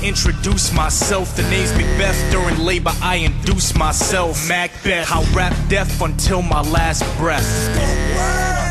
introduce myself. The name's Macbeth. During labor I induce myself. Macbeth, I'll rap death until my last breath.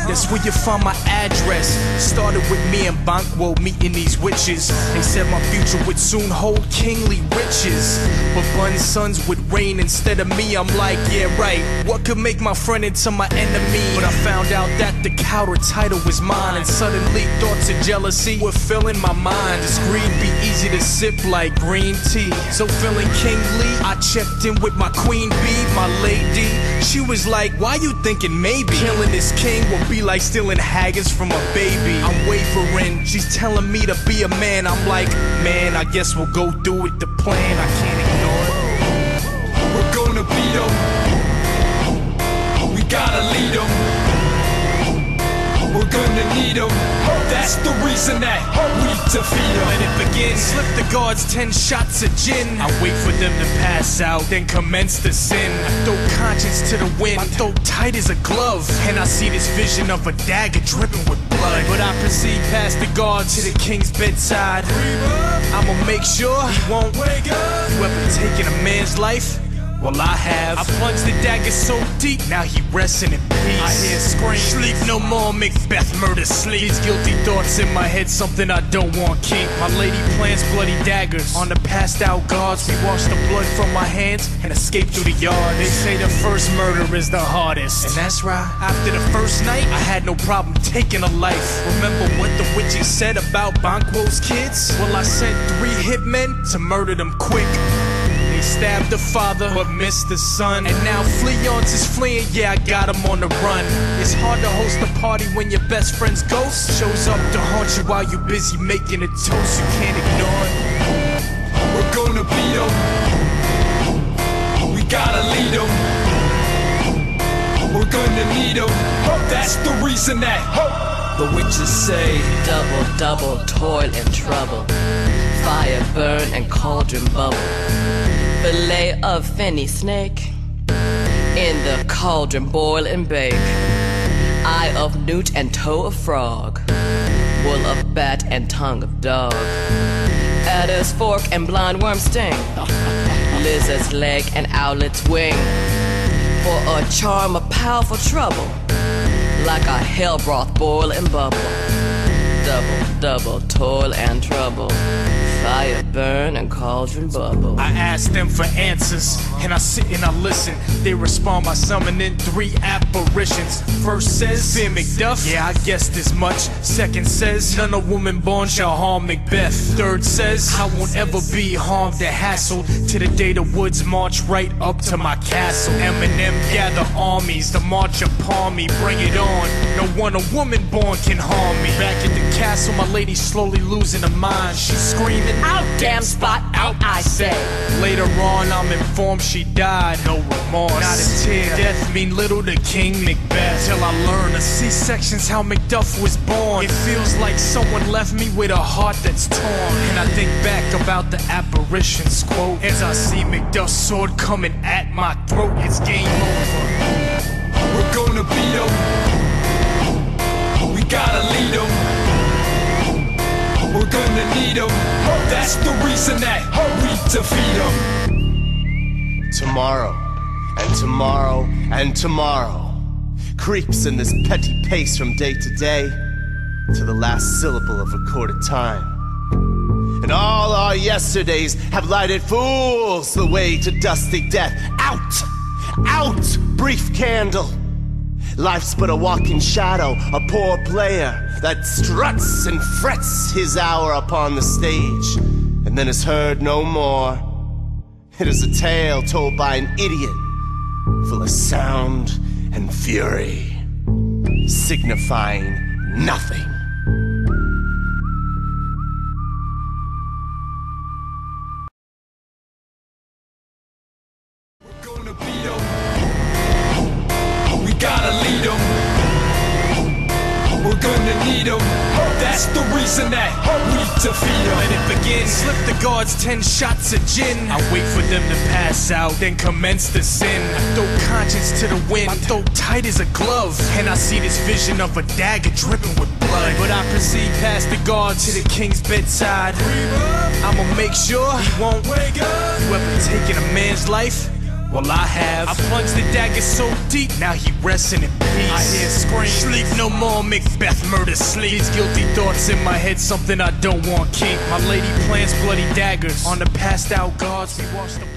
That's where you find my address. Started with me and Banquo meeting these witches. They said my future would soon hold kingly riches, but Bun's sons would reign instead of me. I'm like, yeah right, what could make my friend into my enemy? But I found out that the counter title was mine, and suddenly thoughts of jealousy were filling my mind. This greed be easy to sip like green tea. So feeling kingly, I checked in with my queen bee, my lady. She was like, why you thinking maybe killing this king will be like stealing haggis from a baby? I'm wavering, she's telling me to be a man. I'm like, man, I guess we'll go through with the plan. I can't ignore it. We're gonna beat 'em. We gotta lead 'em. We're gonna need 'em. That's the reason that we defeat 'em. Let it begin. Slip the guards 10 shots of gin. I wait for them to pass out, then commence the sin. I throw conscience to the wind, my throat tight as a glove, and I see this vision of a dagger dripping with blood. But I proceed past the guard to the king's bedside. I'ma make sure he won't wake up. You ever taken a man's life? Well, I have. I plunged the dagger so deep, now he resting in peace. I hear screams, sleep no more, Macbeth murder sleep. These guilty thoughts in my head, something I don't want keep. My lady plants bloody daggers on the passed out guards. We wash the blood from my hands and escape through the yard. They say the first murder is the hardest, and that's right. After the first night, I had no problem taking a life. Remember what the witches said about Banquo's kids? Well, I sent 3 hitmen to murder them quick. They stabbed the father, but missed the son. And now Fleance is fleeing, yeah, I got him on the run. It's hard to host a party when your best friend's ghost shows up to haunt you while you're busy making a toast. You can't ignore it. We're gonna beat 'em. We gotta lead 'em. We're gonna need 'em. That's the reason that the witches say, double, double, toil and trouble, fire burn and cauldron bubble, fillet of fenny snake, in the cauldron boil and bake, eye of newt and toe of frog, wool of bat and tongue of dog, adder's fork and blind worm sting, lizard's leg and owlet's wing, for a charm of powerful trouble, like a hell broth boil and bubble, double, double, toil and trouble, fire burn and cauldron bubble. I ask them for answers, and I sit and I listen. They respond by summoning 3 apparitions. First says, fear Macduff, yeah, I guessed as much. Second says, none of woman born shall harm Macbeth. Third says, I won't ever be harmed or hassled, to the day the woods march right up to my castle. Eminem gather armies to march upon me, bring it on. No one a woman born can harm me. Back at the castle, my lady's slowly losing her mind. She's screaming, out, damn spot, out, I say. Later on, I'm informed she died. No remorse, not a tear. Death mean little to King Macbeth, till I learn a C-section's how Macduff was born. It feels like someone left me with a heart that's torn. And I think back about the apparition's quote as I see Macduff's sword coming at my throat. It's game over. We're gonna beat 'em. We gotta lead 'em. We're gonna need 'em. That's the reason that we defeat 'em. Tomorrow, and tomorrow, and tomorrow creeps in this petty pace from day to day, to the last syllable of recorded time. And all our yesterdays have lighted fools the way to dusty death. Out! Out, brief candle! Life's but a walking shadow, a poor player that struts and frets his hour upon the stage, and then is heard no more. It is a tale told by an idiot, full of sound and fury, signifying nothing. We're gonna beat 'em. We gotta lead 'em. We're gonna need need them. That's the reason that we defeat them. Let it begin. Slip the guards 10 shots of gin. I wait for them to pass out, then commence the sin. I throw conscience to the wind, my throat tight as a glove, and I see this vision of a dagger dripping with blood. But I proceed past the guard to the king's bedside. I'ma make sure he won't wake up. You ever taken a man's life? Well, I have. I plunged the dagger so deep, now he resting in peace. I hear screams, sleep no more, Macbeth murder sleep. These guilty thoughts in my head, something I don't want keep. My lady plants bloody daggers on the passed out guards. We watch the